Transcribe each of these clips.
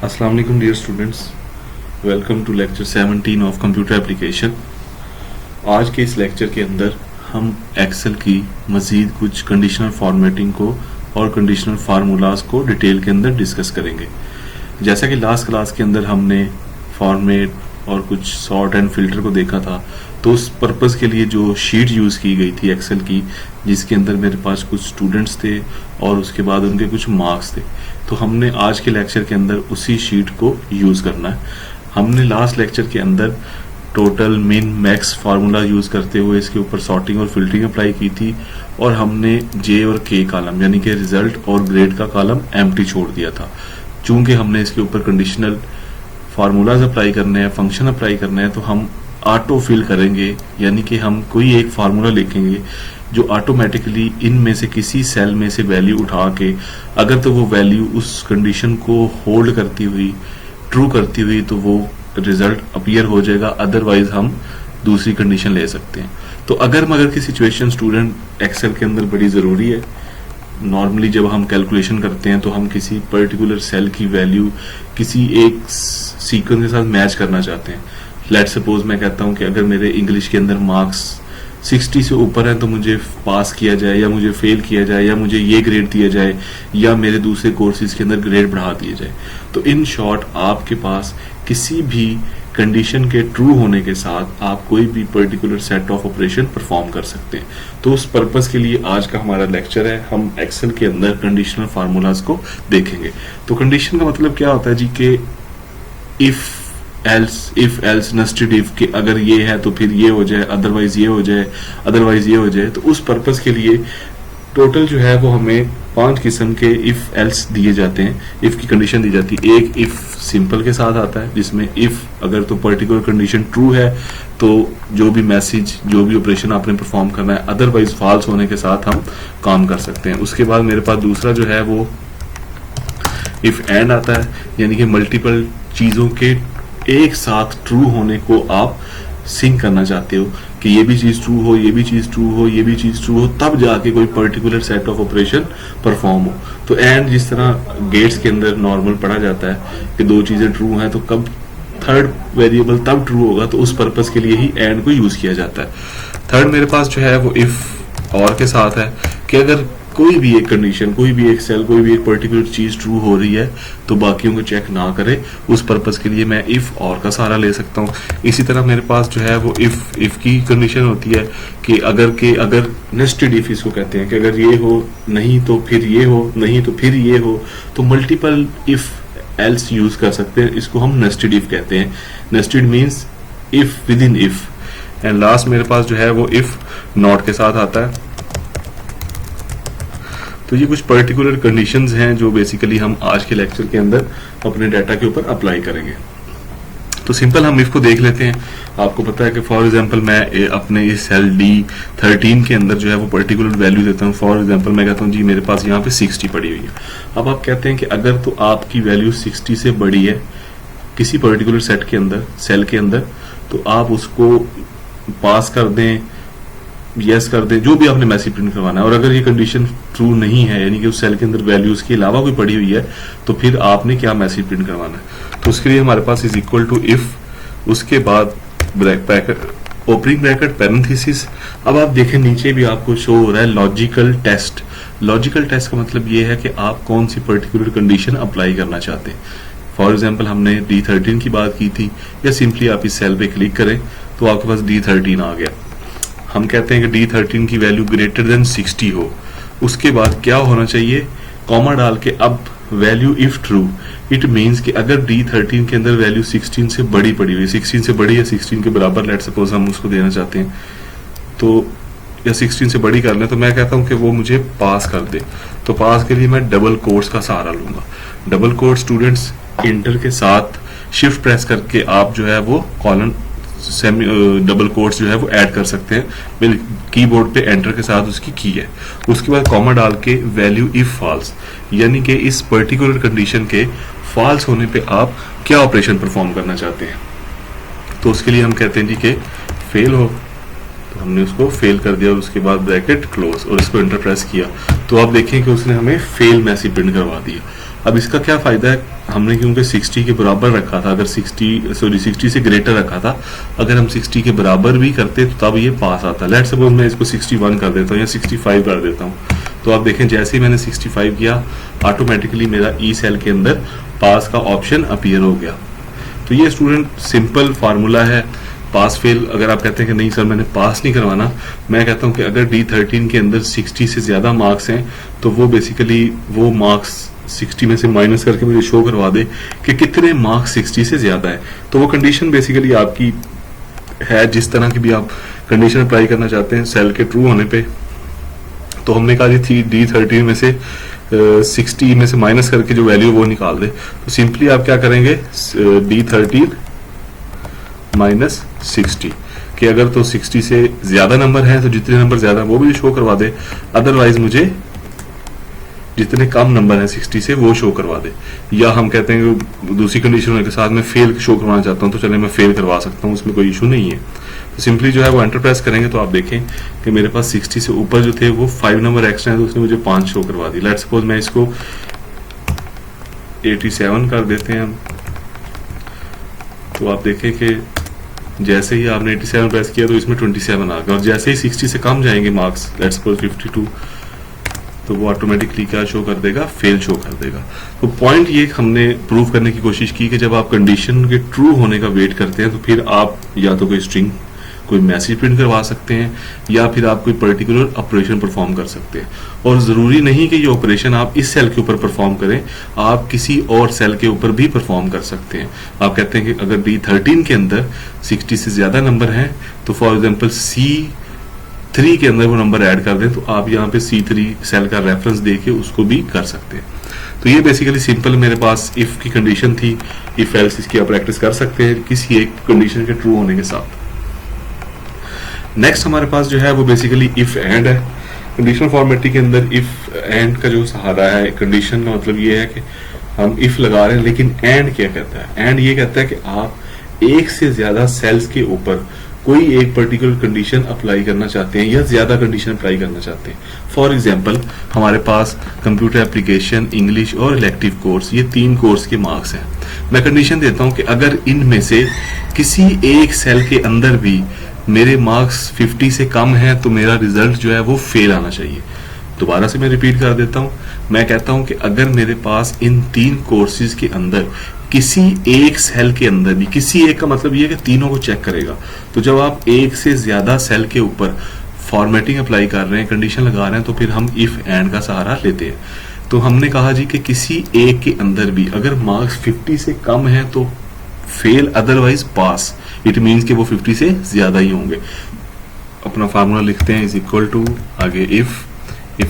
अस्सलाम वालेकुम dear students, welcome to lecture 17 of computer application. आज के इस लेक्चर के अंदर हम एक्सेल की मज़ीद कुछ कंडीशनल फॉर्मेटिंग को और कंडीशनल फार्मूलाज को डिटेल के अंदर डिस्कस करेंगे। जैसा कि लास्ट क्लास के अंदर हमने फॉर्मेट और कुछ सॉर्ट एंड फिल्टर को देखा था, तो उस पर्पज़ के लिए जो शीट यूज़ की गई थी एक्सेल की, जिसके अंदर मेरे पास कुछ स्टूडेंट्स थे और उसके बाद उनके कुछ मार्क्स थे, तो हमने आज के लेक्चर के अंदर उसी शीट को यूज़ करना है। हमने लास्ट लेक्चर के अंदर total min max formula use करते हुए इसके ऊपर सॉर्टिंग और फिल्टरिंग अप्लाई की थी, और हमने जे और के कॉलम यानी कि रिजल्ट और ग्रेड का कॉलम एम्प्टी छोड़ दिया था। चूंकि हमने इसके ऊपर कंडीशनल फार्मूलाज अप्लाई करने हैं, फंक्शन अप्लाई करने हैं, तो हम ऑटो फिल करेंगे, यानी कि हम कोई एक फार्मूला लिखेंगे जो ऑटोमेटिकली इनमें से किसी सेल में से वैल्यू उठा के, अगर तो वो वैल्यू उस कंडीशन को होल्ड करती हुई, ट्रू करती हुई, तो वो रिजल्ट अपीयर हो जाएगा, अदरवाइज हम दूसरी कंडीशन ले सकते हैं। तो अगर मगर की सिचुएशन स्टूडेंट एक्सेल के अंदर बड़ी ज़रूरी है। नॉर्मली जब हम कैलकुलेशन करते हैं तो हम किसी पर्टिकुलर सेल की वैल्यू किसी एक सीक्वेंस के साथ मैच करना चाहते हैं। लेट सपोज मैं कहता हूं कि अगर मेरे इंग्लिश के अंदर मार्क्स 60 से ऊपर है तो मुझे पास किया जाए, या मुझे फेल किया जाए, या मुझे ये ग्रेड दिया जाए, या मेरे दूसरे कोर्सेज के अंदर ग्रेड बढ़ा दिए जाए। तो इन शॉर्ट आपके पास किसी भी कंडीशन के ट्रू होने के साथ आप कोई भी particular set of operation perform कर सकते हैं। तो उस पर्पस के लिए आज का हमारा लेक्चर है, हम एक्सेल के अंदर कंडीशनल फार्मूलाज को देखेंगे। तो कंडीशन का मतलब क्या होता है जी, कि इफ एल्स नेस्टेड इफ, के अगर ये है तो फिर ये हो जाए, अदरवाइज ये हो जाए, अदरवाइज ये हो जाए। तो उस पर्पस के लिए टोटल जो है वो हमें 5 किस्म के इफ एल्स दिए जाते हैं, इफ की कंडीशन दी जाती है। एक इफ सिंपल के साथ आता है, जिसमें इफ अगर तो पर्टिकुलर कंडीशन ट्रू है तो जो भी मैसेज, जो भी ऑपरेशन आपने परफॉर्म करना है, अदरवाइज फॉल्स होने के साथ हम काम कर सकते हैं। उसके बाद मेरे पास दूसरा जो है वो इफ एंड आता है, यानी कि मल्टीपल चीजों के एक साथ ट्रू होने को आप सिंक करना चाहते हो, कि ये भी चीज ट्रू हो, ये भी चीज ट्रू हो, ये भी चीज ट्रू हो, तब जाके कोई particular set of operation perform हो। तो एंड जिस तरह गेट्स के अंदर नॉर्मल पढ़ा जाता है कि दो चीजें ट्रू हैं तो कब थर्ड वेरिएबल तब ट्रू होगा, तो उस पर्पस के लिए ही एंड को यूज किया जाता है। थर्ड मेरे पास जो है वो इफ और के साथ है, कि अगर कोई भी एक कंडीशन, कोई भी एक सेल, कोई भी एक पर्टिकुलर चीज ट्रू हो रही है तो बाकियों को चेक ना करे, उस पर्पस के लिए मैं इफ और का सहारा ले सकता हूँ। इसी तरह मेरे पास जो है वो इफ की कंडीशन होती है कि अगर नेस्टेड इफ इसको कहते हैं, कि अगर ये हो नहीं तो फिर ये हो, नहीं तो फिर ये हो, तो मल्टीपल इफ एल्स यूज कर सकते हैं। इसको हम नेस्टेड इफ कहते हैं। Nested means if with in if. And last मेरे पास जो है वो इफ नॉट के साथ आता है। तो ये कुछ पर्टिकुलर कंडीशंस हैं जो बेसिकली हम आज के लेक्चर के अंदर अपने डाटा के ऊपर अप्लाई करेंगे। तो सिंपल हम इफ को देख लेते हैं। आपको पता है कि फॉर एग्जांपल मैं अपने इस सेल D13 के अंदर जो है वो पर्टिकुलर वैल्यू देता हूँ। फॉर एग्जांपल मैं कहता हूँ जी मेरे पास यहाँ पे 60 पड़ी हुई है। अब आप कहते हैं कि अगर तो आपकी वैल्यू 60 से बड़ी है किसी पर्टिकुलर सेट के अंदर, सेल के अंदर, तो आप उसको पास कर दें, यस कर दें, जो भी आपने मैसेज प्रिंट करवाना है। और अगर ये कंडीशन ट्रू नहीं है, यानी कि उस सेल के अंदर वैल्यूज के अलावा कोई पड़ी हुई है, तो फिर आपने क्या मैसेज प्रिंट करवाना है। तो उसके लिए हमारे पास इज इक्वल टू इफ, उसके बाद ब्रैकेट, ओपनिंग ब्रैकेट, पैरेंथेसिस। अब आप देखें नीचे भी आपको शो हो रहा है लॉजिकल टेस्ट। लॉजिकल टेस्ट का मतलब ये है कि आप कौन सी पर्टिकुलर कंडीशन अप्लाई करना चाहते हैं। फॉर एग्जाम्पल हमने D13 की बात की थी, या सिंपली आप इस सेल पे क्लिक करें तो आपके पास D13 आ गया। हम कहते हैं कि D13 की वैल्यू ग्रेटर देन 60 हो। उसके बाद क्या होना चाहिए, कॉमा डाल के अब value if true, it means कि अगर D13 के अंदर वैल्यू 16 से बड़ी पड़ी हुई, 16 से बड़ी या 16 के बराबर, लेट सपोज हम उसको देना चाहते हैं, तो या 16 से बड़ी कर लें, तो मैं कहता हूं कि वो मुझे पास कर दे। तो पास के लिए मैं डबल कोट्स का सहारा लूंगा। डबल कोट स्टूडेंट्स इंटर के साथ शिफ्ट प्रेस करके आप जो है वो कॉलन सेमी डबल कोट्स जो है वो ऐड कर सकते हैं। कीबोर्ड पे एंटर के साथ उसकी की है। उसके बाद कॉमा डाल के वैल्यू इफ फॉल्स, यानी कि इस पर्टिकुलर कंडीशन के फॉल्स होने पे आप क्या ऑपरेशन परफॉर्म करना चाहते हैं। तो उसके लिए हम कहते हैं जी कि फेल हो, तो हमने उसको फेल कर दिया और उसके बाद ब्रैकेट क्लोज और इसको एंटर प्रेस किया, तो आप देखें कि उसने हमें फेल मैसेज प्रिंट करवा दिया। अब इसका क्या फायदा है, हमने क्योंकि 60 के बराबर रखा था, अगर 60 से ग्रेटर रखा था, अगर हम 60 के बराबर भी करते तो तब ये पास आता। लेट्स सपोज मैं इसको 61 कर देता हूँ या 65 कर देता हूँ, तो आप देखें जैसे ही मैंने 65 किया ऑटोमेटिकली मेरा ई सेल के अंदर पास का ऑप्शन अपीयर हो गया। तो ये स्टूडेंट सिंपल फार्मूला है पास फेल। अगर आप कहते हैं कि नहीं सर मैंने पास नहीं करवाना, मैं कहता हूं कि अगर D13 के अंदर 60 से ज्यादा मार्क्स हैं तो वो बेसिकली वो मार्क्स 60 में से माइनस करके मुझे शो करवा दे कि कितने मार्क्स 60 से ज्यादा है। तो वो कंडीशन बेसिकली आपकी है, जिस तरह की भी आप कंडीशन अप्लाई करना चाहते हैं सेल के ट्रू होने पे। तो हमने कहा थी D13 में से 60 में से माइनस करके जो वैल्यू वो निकाल दे। तो सिंपली आप क्या करेंगे, D13 माइनस 60 कि अगर तो 60 से ज्यादा नंबर है तो जितने नंबर ज्यादा वो भी शो करवा दे, अदरवाइज मुझे जितने कम नंबर है 60 से वो शो करवा दे। या हम कहते हैं कि दूसरी कंडीशन होने के साथ मैं फेल शो करवाना चाहता हूं तो चले मैं फेल करवा सकता हूं, उसमें कोई इशू नहीं है। तो सिंपली जो है वो एंटर प्रेस करेंगे तो आप देखें कि मेरे पास 60 से ऊपर जो थे वो 5 नंबर एक्स्ट्रा है, तो उसने मुझे 5 शो करवा दी। लेट्स सपोज मैं इसको 87 कर देते हैं हम, तो आप देखें कि जैसे ही आपने 87 प्रेस किया तो इसमें 27 आ गया, और जैसे ही 60 से कम जाएंगे मार्क्स, लेट्स सपोज 52, तो वो ऑटोमेटिकली क्या शो कर देगा, फेल शो कर देगा। तो पॉइंट ये हमने प्रूव करने की कोशिश की कि जब आप कंडीशन के ट्रू होने का वेट करते हैं तो फिर आप या तो कोई स्ट्रिंग कोई मैसेज प्रिंट करवा सकते हैं या फिर आप कोई पर्टिकुलर ऑपरेशन परफॉर्म कर सकते हैं। और जरूरी नहीं कि ये ऑपरेशन आप इस सेल के ऊपर परफॉर्म करें, आप किसी और सेल के ऊपर भी परफॉर्म कर सकते हैं। आप कहते हैं कि अगर D13 के अंदर 60 से ज्यादा नंबर हैं तो फॉर एग्जांपल C3 के अंदर वो नंबर ऐड कर दें, तो आप यहाँ पे C3 सेल का रेफरेंस देके उसको भी कर सकते हैं। तो ये बेसिकली सिंपल मेरे पास इफ की कंडीशन थी, इफ एल्स इसकी आप प्रैक्टिस कर सकते हैं किसी एक कंडीशन के ट्रू होने के साथ। नेक्स्ट हमारे पास जो है वो बेसिकली इफ एंड है। कंडीशनल फॉर्मेटिंग के अंदर इफ एंड का जो सहारा है, कंडीशन का मतलब ये है कि हम इफ लगा रहे हैं, लेकिन एंड क्या कहता है, एंड ये कहता है कि आप एक से ज्यादा सेल्स के ऊपर कोई एक पर्टिकुलर कंडीशन अप्लाई करना चाहते हैं या ज्यादा कंडीशन अप्लाई करना चाहते हैं। फॉर एग्जांपल हमारे पास कंप्यूटर एप्लीकेशन, इंग्लिश और इलेक्टिव कोर्स, ये 3 कोर्स के मार्क्स हैं। मैं कंडीशन देता हूं कि अगर इनमें से किसी एक सेल के अंदर भी मेरे मार्क्स 50 से कम हैं तो मेरा रिजल्ट जो है वो फेल आना चाहिए। दोबारा से मैं रिपीट कर देता हूं, मैं कहता हूं कि अगर मेरे पास इन 3 कोर्सेज के अंदर किसी एक सेल के अंदर भी, किसी एक का मतलब ये है कि तीनों को चेक करेगा, तो जब आप एक से ज्यादा सेल के ऊपर फॉर्मेटिंग अप्लाई कर रहे हैं, कंडीशन लगा रहे हैं, तो फिर हम इफ एंड का सहारा लेते हैं। तो हमने कहा जी कि किसी एक के अंदर भी अगर मार्क्स 50 से कम है तो fail, otherwise pass. It means कि वो 50 से ज्यादा ही होंगे। अपना फार्मूला लिखते हैं, इज इक्वल टू आगे इफ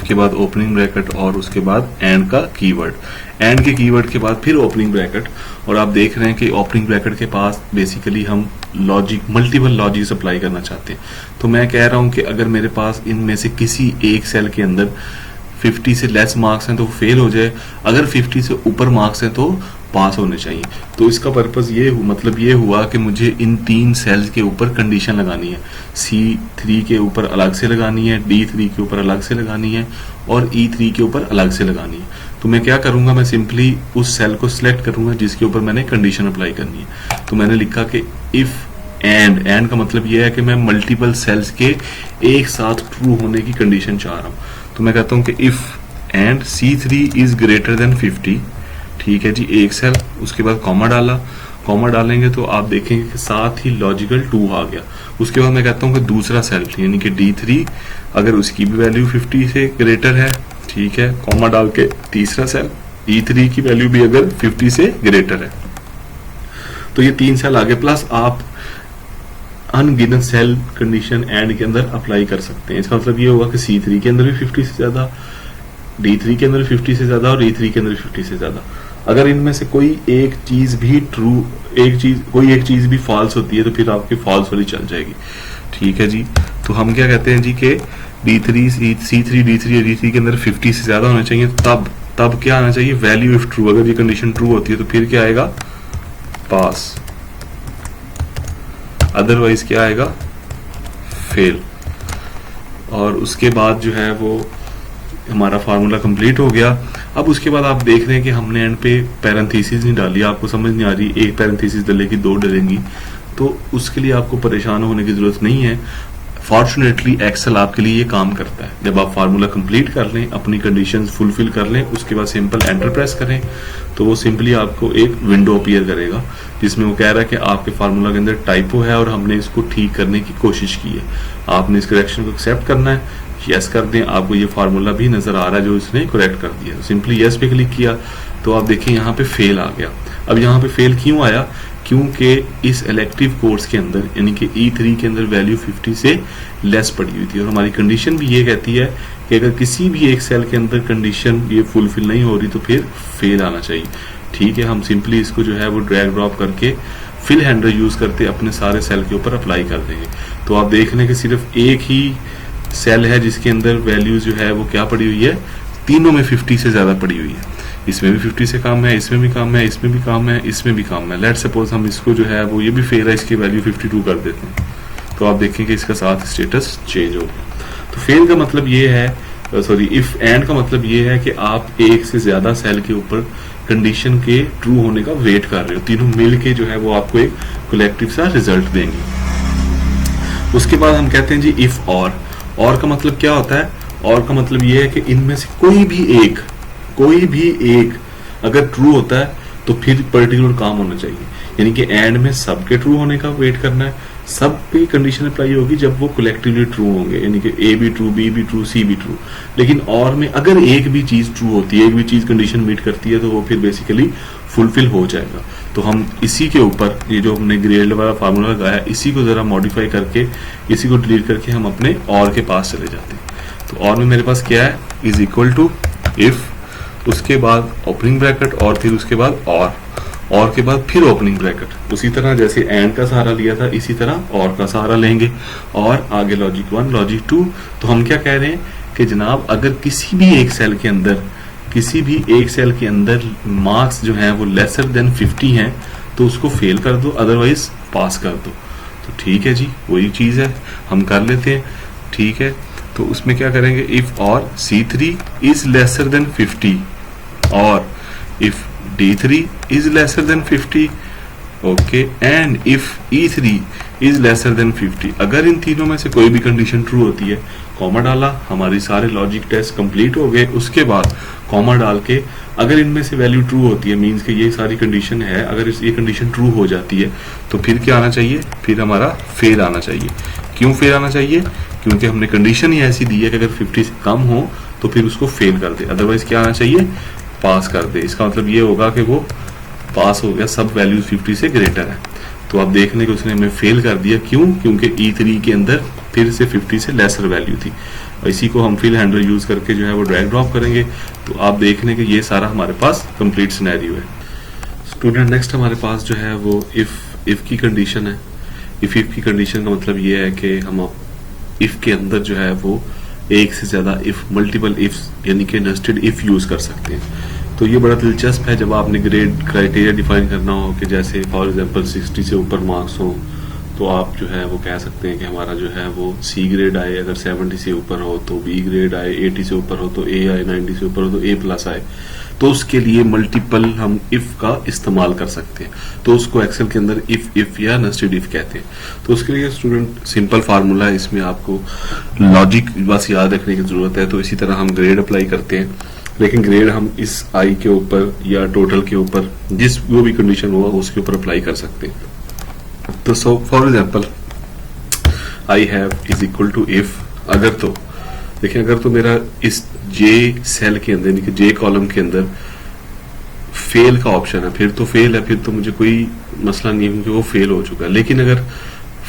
के बाद ओपनिंग ब्रैकेट और उसके बाद एंड का कीवर्ड, एंड के कीवर्ड के बाद फिर ओपनिंग ब्रैकेट। और आप देख रहे हैं कि ओपनिंग ब्रैकेट के पास बेसिकली हम लॉजिक, मल्टीपल लॉजिक्स अप्लाई करना चाहते हैं। तो मैं कह रहा हूं कि अगर मेरे पास इनमें से किसी एक सेल के अंदर 50 से लेस मार्क्स हैं तो फेल हो जाए, अगर 50 से ऊपर मार्क्स हैं तो पास होने चाहिए। तो इसका पर्पस ये मतलब ये हुआ कि मुझे इन 3 सेल्स के ऊपर कंडीशन लगानी है। C3 के ऊपर अलग से लगानी है, D3 के ऊपर अलग से लगानी है और E3 के ऊपर अलग से लगानी है। तो मैं क्या करूंगा, मैं सिंपली उस सेल को सिलेक्ट करूंगा जिसके ऊपर मैंने कंडीशन अप्लाई करनी है। तो मैंने लिखा कि इफ एंड का मतलब यह है कि मैं मल्टीपल सेल्स के एक साथ ट्रू होने की कंडीशन चाह रहा हूं। तो मैं कहता हूं कि if and C3 is greater than 50, ठीक है जी, एक सेल, उसके बाद कॉमा डाला, कॉमा डालेंगे तो आप देखेंगे कि साथ ही लॉजिकल 2 आ गया। उसके बाद मैं कहता हूं कि दूसरा सेल यानी कि D3 अगर उसकी भी वैल्यू 50 से ग्रेटर है, ठीक है, कॉमा डाल के तीसरा सेल E3 की वैल्यू भी अगर 50 से ग्रेटर है, तो ये 3 सेल आगे, प्लस आप अनगिनत सेल कंडीशन एंड के अंदर अप्लाई कर सकते हैं। इसका मतलब ये होगा कि C3 के अंदर भी 50 से ज्यादा, D3 के अंदर 50 से ज्यादा और E3 के अंदर 50 से ज्यादा। अगर इनमें से कोई एक चीज भी ट्रू, कोई एक चीज भी फॉल्स होती है तो फिर आपकी फॉल्स वाली चल जाएगी, ठीक है जी। तो हम क्या कहते हैं जी कि D3, C3, D3 और D3 के अंदर 50 से ज्यादा होना चाहिए। तब क्या आना चाहिए, वैल्यू इफ ट्रू। अगर ये कंडीशन ट्रू होती है तो फिर क्या आएगा, पास, अदरवाइज क्या आएगा, फेल। और उसके बाद जो है वो हमारा फार्मूला कंप्लीट हो गया। अब उसके बाद आप देख रहे हैं कि हमने एंड पे पैरेंथेसिस नहीं डाली, आपको समझ नहीं आ रही एक पैरेंथेसिस डलेगी दो डलेंगी, तो उसके लिए आपको परेशान होने की जरूरत नहीं है। फॉर्चुनेटली एक्सेल आपके लिए ये काम करता है। जब आप फार्मूला कंप्लीट कर लें, अपनी कंडीशंस फुलफिल कर लें, उसके बाद सिंपल एंटर प्रेस करें, तो वो सिंपली आपको एक विंडो अपीयर करेगा जिसमें वो कह रहा है कि आपके फार्मूला के अंदर टाइपो है और हमने इसको ठीक करने की कोशिश की है, आपने इस करेक्शन को एक्सेप्ट करना है, यस कर दें। आपको ये फार्मूला भी नजर आ रहा है जो इसने करेक्ट कर दिया, सिंपली यस पे क्लिक किया तो आप देखिए यहाँ पे फेल आ गया। अब यहाँ पे फेल क्यों आया? क्योंकि इस इलेक्टिव कोर्स के अंदर यानी कि E3 के अंदर वैल्यू 50 से लेस पड़ी हुई थी और हमारी कंडीशन भी ये कहती है कि अगर किसी भी एक सेल के अंदर कंडीशन ये फुलफिल नहीं हो रही तो फिर फेल आना चाहिए। ठीक है, हम सिंपली इसको जो है वो ड्रैग ड्रॉप करके फिल हैंडल यूज करते अपने सारे सेल के ऊपर अप्लाई कर देंगे। तो आप देख रहे हैं कि सिर्फ एक ही सेल है जिसके अंदर वैल्यू जो है वो क्या पड़ी हुई है, तीनों में 50 से ज्यादा पड़ी हुई है। इसमें भी 50 से कम है, इसमें भी कम है, इसमें भी कम है, इसमें भी कम है। लेट्स सपोज हम इसको जो है वो ये भी फेल है, इसकी वैल्यू 52 कर देते हैं, तो आप देखेंगे इसका साथ स्टेटस चेंज होगा। तो फेल का मतलब ये है, सॉरी इफ एंड का मतलब ये है कि आप एक से ज्यादा सेल के ऊपर कंडीशन के ट्रू होने का वेट कर रहे हो, तीनों मिल के जो है वो आपको एक कलेक्टिव सा रिजल्ट देंगे। उसके बाद हम कहते हैं जी इफ और का मतलब क्या होता है? और का मतलब ये है कि इनमें से कोई भी एक अगर ट्रू होता है तो फिर पर्टिकुलर काम होना चाहिए, यानी कि एंड में सबके ट्रू होने का वेट करना है, सब पे कंडीशन अप्लाई होगी जब वो कलेक्टिवली ट्रू होंगे, यानी कि ए भी ट्रू, बी भी ट्रू, सी भी ट्रू। लेकिन और में अगर एक भी चीज ट्रू होती है, एक भी चीज कंडीशन मीट करती है, तो वो फिर बेसिकली फुलफिल हो जाएगा। तो हम इसी के ऊपर ये जो हमने ग्रेड वाला फार्मूला लगाया, इसी को जरा मॉडिफाई करके, इसी को डिलीट करके हम अपने और के पास चले जाते हैं। तो और में मेरे पास क्या है, इज इक्वल टू इफ, उसके बाद ओपनिंग ब्रैकेट और फिर उसके बाद और के बाद फिर ओपनिंग ब्रैकेट। उसी तरह जैसे एंड का सहारा लिया था इसी तरह और का सहारा लेंगे, और आगे लॉजिक 1 लॉजिक 2। तो हम क्या कह रहे हैं कि जनाब अगर किसी भी एक सेल के अंदर मार्क्स जो हैं वो लेसर देन 50 हैं तो उसको फेल कर दो, अदरवाइज पास कर दो। तो ठीक है जी, वही चीज है, हम कर लेते हैं। ठीक है, तो उसमें क्या करेंगे, इफ और C3 इज लेसर देन 50 और if D3 is lesser than 50, okay, and if E3 is lesser than 50, अगर इन तीनों में से कोई भी कंडीशन ट्रू होती है, कॉमा डाला, हमारी सारे लॉजिक टेस्ट कंप्लीट हो गए। उसके बाद कॉमा डाल के अगर इनमें से वैल्यू ट्रू होती है, मींस कि ये सारी कंडीशन है, अगर ये कंडीशन ट्रू हो जाती है तो फिर क्या आना चाहिए, फिर हमारा फेल आना चाहिए। क्यों फेल आना चाहिए? क्योंकि हमने कंडीशन ही ऐसी दी है कि अगर 50 से कम हो तो फिर उसको फेल कर दे, अदरवाइज क्या आना चाहिए, पास कर दे। इसका मतलब ये होगा कि वो पास हो गया, सब वैल्यूज 50 से ग्रेटर है। तो आप देख लें कि उसने हमें फेल कर दिया। क्यों? क्योंकि E3 के अंदर फिर से 50 से लेसर वैल्यू थी। इसी को हम फिल हैंडल यूज करके जो है वो ड्रैग ड्रॉप करेंगे। तो आप देख लें कि ये सारा हमारे पास कंप्लीट सिनेरियो है। स्टूडेंट नेक्स्ट हमारे पास जो है वो इफ की कंडीशन है। इफ की कंडीशन का मतलब ये है कि हम इफ के अंदर जो है वो एक से ज्यादा इफ, मल्टीपल इफ यानी कि नेस्टेड इफ यूज कर सकते हैं। तो ये बड़ा दिलचस्प है जब आपने ग्रेड क्राइटेरिया डिफाइन करना हो कि जैसे फॉर एग्जांपल 60 से ऊपर मार्क्स हो तो आप जो है वो कह सकते हैं कि हमारा जो है वो C ग्रेड आए, अगर 70 से ऊपर हो तो B ग्रेड आए, 80 से ऊपर हो तो A आए, 90 से ऊपर हो तो A+ आए। तो उसके लिए मल्टीपल हम इफ का इस्तेमाल कर सकते हैं। तो उसको एक्सेल के अंदर इफ या नेस्टेड इफ कहते हैं। तो उसके लिए स्टूडेंट सिंपल फार्मूला है, इसमें आपको लॉजिक बस याद रखने की जरूरत है। तो इसी तरह हम ग्रेड अप्लाई करते हैं, लेकिन ग्रेड हम इस आई के ऊपर या टोटल के ऊपर जिस वो भी कंडीशन हुआ उसके ऊपर अप्लाई कर सकते हैं। तो so for example I have is equal to if, अगर तो देखिए अगर तो मेरा इस जे सेल के अंदर यानी कि जे कॉलम के अंदर फेल का ऑप्शन है, फिर तो फेल है, फिर तो मुझे कोई मसला नहीं है क्योंकि वो फेल हो चुका है। लेकिन अगर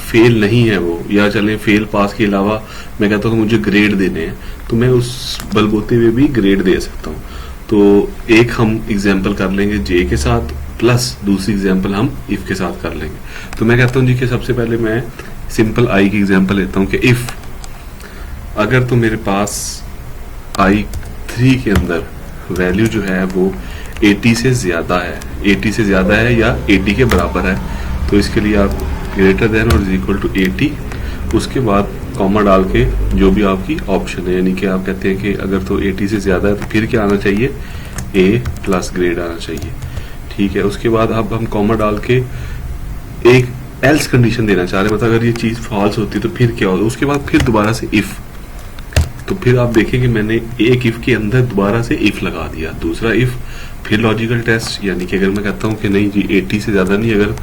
फेल नहीं है वो, या चले फेल पास के अलावा मैं कहता हूँ मुझे ग्रेड देने हैं, तो मैं उस बलबूते में भी ग्रेड दे सकता हूँ। तो एक हम एग्जाम्पल कर लेंगे जे के साथ, प्लस दूसरी एग्जाम्पल हम इफ के साथ कर लेंगे। तो मैं कहता हूँ जी कि सबसे पहले मैं सिंपल आई की एग्जाम्पल लेता हूँ कि इफ अगर तो मेरे पास I3 के अंदर वैल्यू जो है वो 80 से ज्यादा है, 80 से ज्यादा है या 80 के बराबर है, तो इसके लिए आप ग्रेटर देन और इज इक्वल टू 80, उसके बाद कॉमा डाल के जो भी आपकी ऑप्शन है, यानी कि आप कहते हैं कि अगर तो 80 से ज्यादा है तो फिर क्या आना चाहिए, ए प्लस ग्रेड आना चाहिए। ठीक है, उसके बाद अब हम कॉमा डाल के एक एल्स कंडीशन देना चाह रहे हैं, मतलब अगर ये चीज फॉल्स होती तो फिर क्या होगा। उसके बाद फिर दोबारा से इफ, तो फिर आप देखेंगे मैंने एक इफ के अंदर दोबारा से इफ लगा दिया, दूसरा इफ, फिर लॉजिकल टेस्ट। यानी कि अगर मैं कहता हूँ कि नहीं जी 80 से ज्यादा नहीं, अगर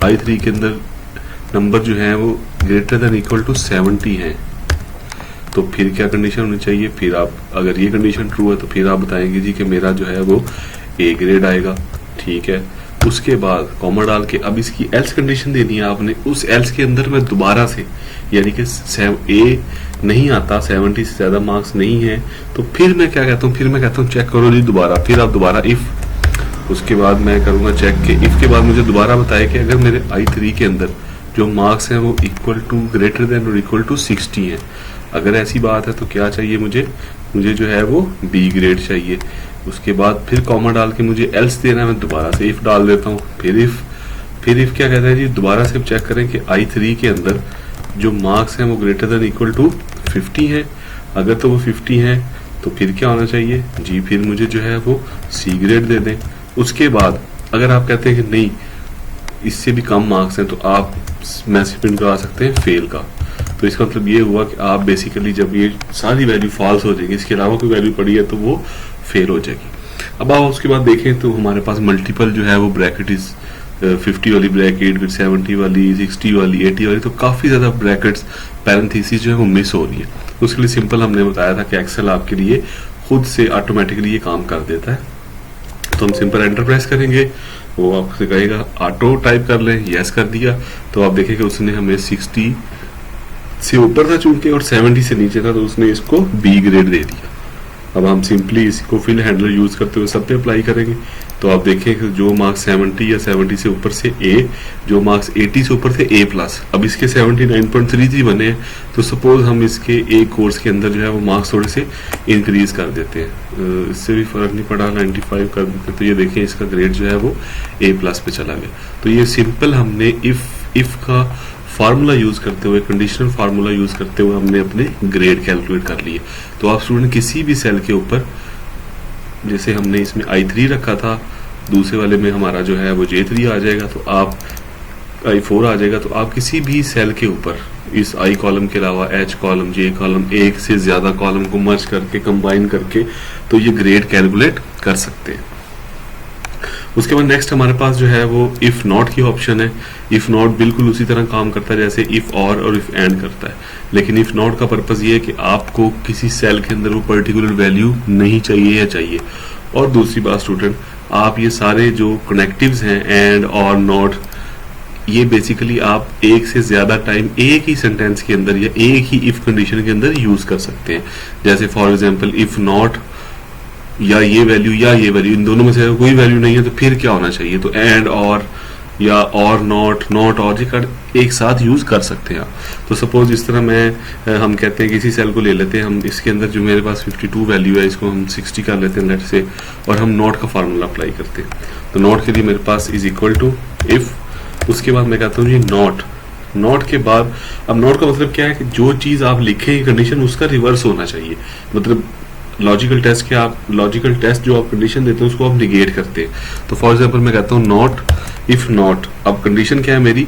I3 के अंदर नंबर जो है वो ग्रेटर देन इक्वल टू 70 है, तो फिर क्या कंडीशन होनी चाहिए। फिर आप अगर ये कंडीशन ट्रू है तो फिर आप बताएंगे जी कि मेरा जो है वो ए ग्रेड आएगा। ठीक है, उसके बाद कॉमा डाल के अब इसकी एल्स कंडीशन देनी है आपने। उस एल्स के अंदर मैं दोबारा से, यानी कि ए नहीं आता, 70 से ज्यादा मार्क्स नहीं है, तो फिर मैं क्या कहता हूँ, फिर मैं कहता हूँ चेक करो जी दोबारा। फिर आप दोबारा इफ, उसके बाद मैं करूंगा चेक के इफ के बाद मुझे दोबारा बताए कि अगर मेरे I3 के अंदर जो मार्क्स हैं वो इक्वल टू ग्रेटर देन और इक्वल टू 60 है। अगर ऐसी बात है तो क्या चाहिए मुझे जो है वो बी ग्रेड चाहिए। उसके बाद फिर कॉमा डाल के मुझे एल्स देना है, मैं दोबारा से इफ डाल देता हूँ। फिर इफ क्या कहता है जी दोबारा से चेक करें कि I3 के अंदर जो मार्क्स हैं वो ग्रेटर देन इक्वल टू 50 है। अगर तो वो 50 है तो फिर क्या होना चाहिए जी, फिर मुझे जो है वो सी ग्रेड दे दें। उसके बाद अगर आप कहते हैं कि नहीं इससे भी कम मार्क्स हैं तो आप मैसेज प्रिंट करा सकते हैं फेल का। तो इसका मतलब ये हुआ कि आप बेसिकली जब ये सारी वैल्यू फॉल्स हो जाएगी, इसके अलावा कोई वैल्यू पड़ी है तो वो फेल हो जाएगी। अब आप उसके बाद देखें तो हमारे पास मल्टीपल जो है वो ब्रैकेट इज 50 वाली ब्रैकेट, फिर 70 वाली, 60 वाली, 80 वाली, तो काफी ज्यादा ब्रैकेट्स पैरेंथेसिस जो है वो मिस हो रही है। तो उसके लिए सिंपल हमने बताया था कि एक्सेल आपके लिए खुद से ऑटोमेटिकली ये काम कर देता है। तो हम सिंपल एंटर प्रेस करेंगे, वो आपसे कहेगा ऑटो टाइप कर लें, यस कर दिया तो आप देखेंगे उसने हमें 60 से ऊपर था चूंकि और 70 से नीचे था तो उसने इसको बी ग्रेड दे दिया। अब हम सिंपली इसको फिल हैंडलर यूज करते हुए सब पे अप्लाई करेंगे तो आप देखें कि जो मार्क्स 70 या 70 से ऊपर से ए, जो मार्क्स 80 से ऊपर थे ए प्लस। अब इसके 79.33 बने हैं तो सपोज हम इसके एक कोर्स के अंदर जो है वो मार्क्स थोड़े से इंक्रीज कर देते हैं, इससे भी फर्क नहीं पड़ा, 95 कर देते हैं, तो ये देखें इसका ग्रेड जो है वो ए प्लस पे चला गया। तो ये सिंपल हमने इफ का फार्मूला यूज करते हुए, कंडीशनल फार्मूला यूज करते हुए हमने अपने ग्रेड कैलकुलेट कर लिए। तो आप स्टूडेंट किसी भी सेल के ऊपर, जैसे हमने इसमें I3 रखा था, दूसरे वाले में हमारा जो है वो J3 आ जाएगा, तो आप I4 आ जाएगा, तो आप किसी भी सेल के ऊपर इस I कॉलम के अलावा H कॉलम, J कॉलम, एक से ज्यादा कॉलम को मर्ज करके कंबाइन करके तो ये ग्रेड कैलकुलेट कर सकते हैं। उसके बाद नेक्स्ट हमारे पास जो है वो इफ नॉट की ऑप्शन है। इफ नॉट बिल्कुल उसी तरह काम करता है जैसे इफ और इफ एंड करता है, लेकिन इफ नॉट का पर्पस ये है कि आपको किसी सेल के अंदर वो पर्टिकुलर वैल्यू नहीं चाहिए या चाहिए। और दूसरी बात स्टूडेंट, आप ये सारे जो कनेक्टिव्स हैं एंड और नॉट, ये बेसिकली आप एक से ज्यादा टाइम एक ही सेंटेंस के अंदर या एक ही इफ कंडीशन के अंदर यूज कर सकते हैं। जैसे फॉर एग्जांपल इफ नॉट या ये वैल्यू या ये वैल्यू, इन दोनों में से कोई वैल्यू नहीं है तो फिर क्या होना चाहिए, तो एंड और या और नॉट और ये एक साथ यूज कर सकते हैं आप। तो सपोज इस तरह हम कहते हैं किसी सेल को ले लेते हैं, हम इसके अंदर जो मेरे पास 52 वैल्यू है इसको हम 60 कर लेते हैं लेट से, और हम नॉट का फार्मूला अप्लाई करते हैं। तो नॉट के लिए मेरे पास इज इक्वल टू इफ, उसके बाद मैं कहता हूँ जी नॉट के बाद, अब नॉट का मतलब क्या है कि जो चीज आप लिखे कंडीशन उसका रिवर्स होना चाहिए। मतलब लॉजिकल टेस्ट जो आप कंडीशन देते हैं उसको आप निगेट करते हैं। तो फॉर एग्जांपल मैं कहता हूँ नॉट इफ नॉट, अब कंडीशन क्या है मेरी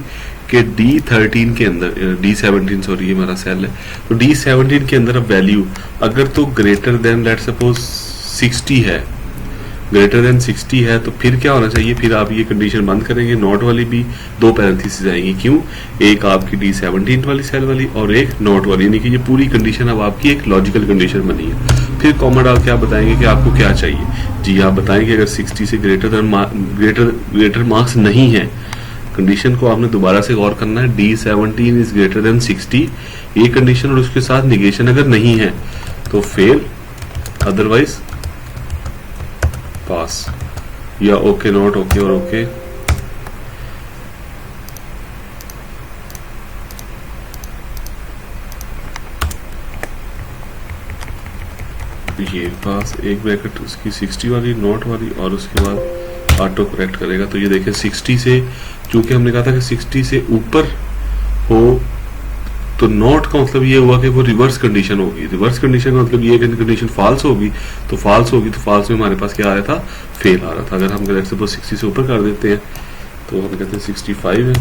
कि D13 के अंदर, D17 सॉरी ये हमारा सेल है, तो D17 के अंदर अब वैल्यू अगर तो ग्रेटर देन लेट सपोज 60 है, ग्रेटर देन 60 है तो फिर क्या होना चाहिए, फिर आप ये कंडीशन बंद करेंगे, नॉट वाली भी दो पैरेंथेसिस आएंगी। क्यों, एक आपकी D17 वाली सेल वाली और एक नॉट वाली, यानी कि ये पूरी कंडीशन अब आपकी एक लॉजिकल कंडीशन बनी है। फिर कॉमा डाल के आप बताएंगे कि आपको क्या चाहिए जी, आप बताएंगे अगर 60 से ग्रेटर मार्क्स नहीं है, कंडीशन को आपने दोबारा से गौर करना है, D17 इज ग्रेटर देन 60 ये कंडीशन और उसके साथ निगेशन अगर नहीं है तो फेल, अदरवाइज पास, या ओके नॉट ओके और ओके। ये पास एक ब्रैकेट उसकी 60 वाली नॉट वाली और उसके बाद ऑटो करेक्ट करेगा। तो ये देखें 60 से, चूंकि हमने कहा था कि 60 से ऊपर हो तो नॉट का मतलब ये हुआ कि वो रिवर्स कंडीशन होगी। रिवर्स कंडीशन का मतलब ये कि कंडीशन फॉल्स होगी, तो फॉल्स होगी तो फॉल्स में हमारे पास क्या आ रहा था, फेल आ रहा था। अगर हम सपोज 60 से ऊपर कर देते हैं तो हम कहते हैं 65 है,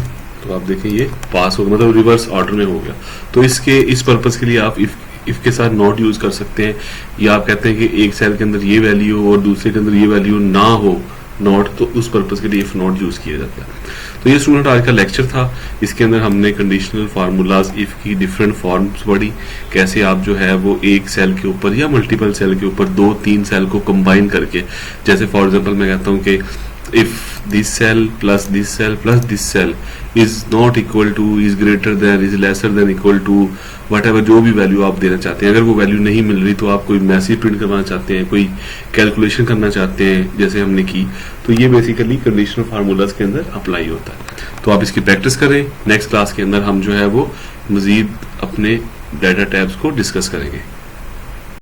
तो आप देखें ये पास हो गया, मतलब रिवर्स ऑर्डर में हो गया। तो इस पर्पज के लिए आप इफ के साथ नॉट यूज कर सकते हैं, या आप कहते हैं कि एक सेल के अंदर ये वैल्यू हो और दूसरे के अंदर ये वैल्यू ना हो नॉट, तो उस पर्पज के लिए इफ नॉट यूज किया जाता है। तो ये स्टूडेंट आज का लेक्चर था। इसके अंदर हमने कंडीशनल फार्मूलाज इफ की डिफरेंट फॉर्म्स पढ़ी, कैसे आप जो है वो एक सेल के ऊपर या मल्टीपल सेल के ऊपर 2-3 सेल को कंबाइन करके, जैसे फॉर एग्जांपल मैं कहता हूँ कि if this cell plus this cell plus this cell is not equal to, is greater than, is lesser than, equal to whatever, जो भी वैल्यू आप देना चाहते हैं, अगर वो वैल्यू नहीं मिल रही तो आप कोई मैसेज प्रिंट करवाना चाहते हैं, कोई कैलकुलेशन करना चाहते हैं जैसे हमने की, तो ये बेसिकली कंडीशनल फार्मूलाज के अंदर अप्लाई होता है। तो आप इसकी प्रैक्टिस करें। नेक्स्ट क्लास के अंदर हम जो है वो मजीद अपने डाटा टाइप्स को डिस्कस करेंगे।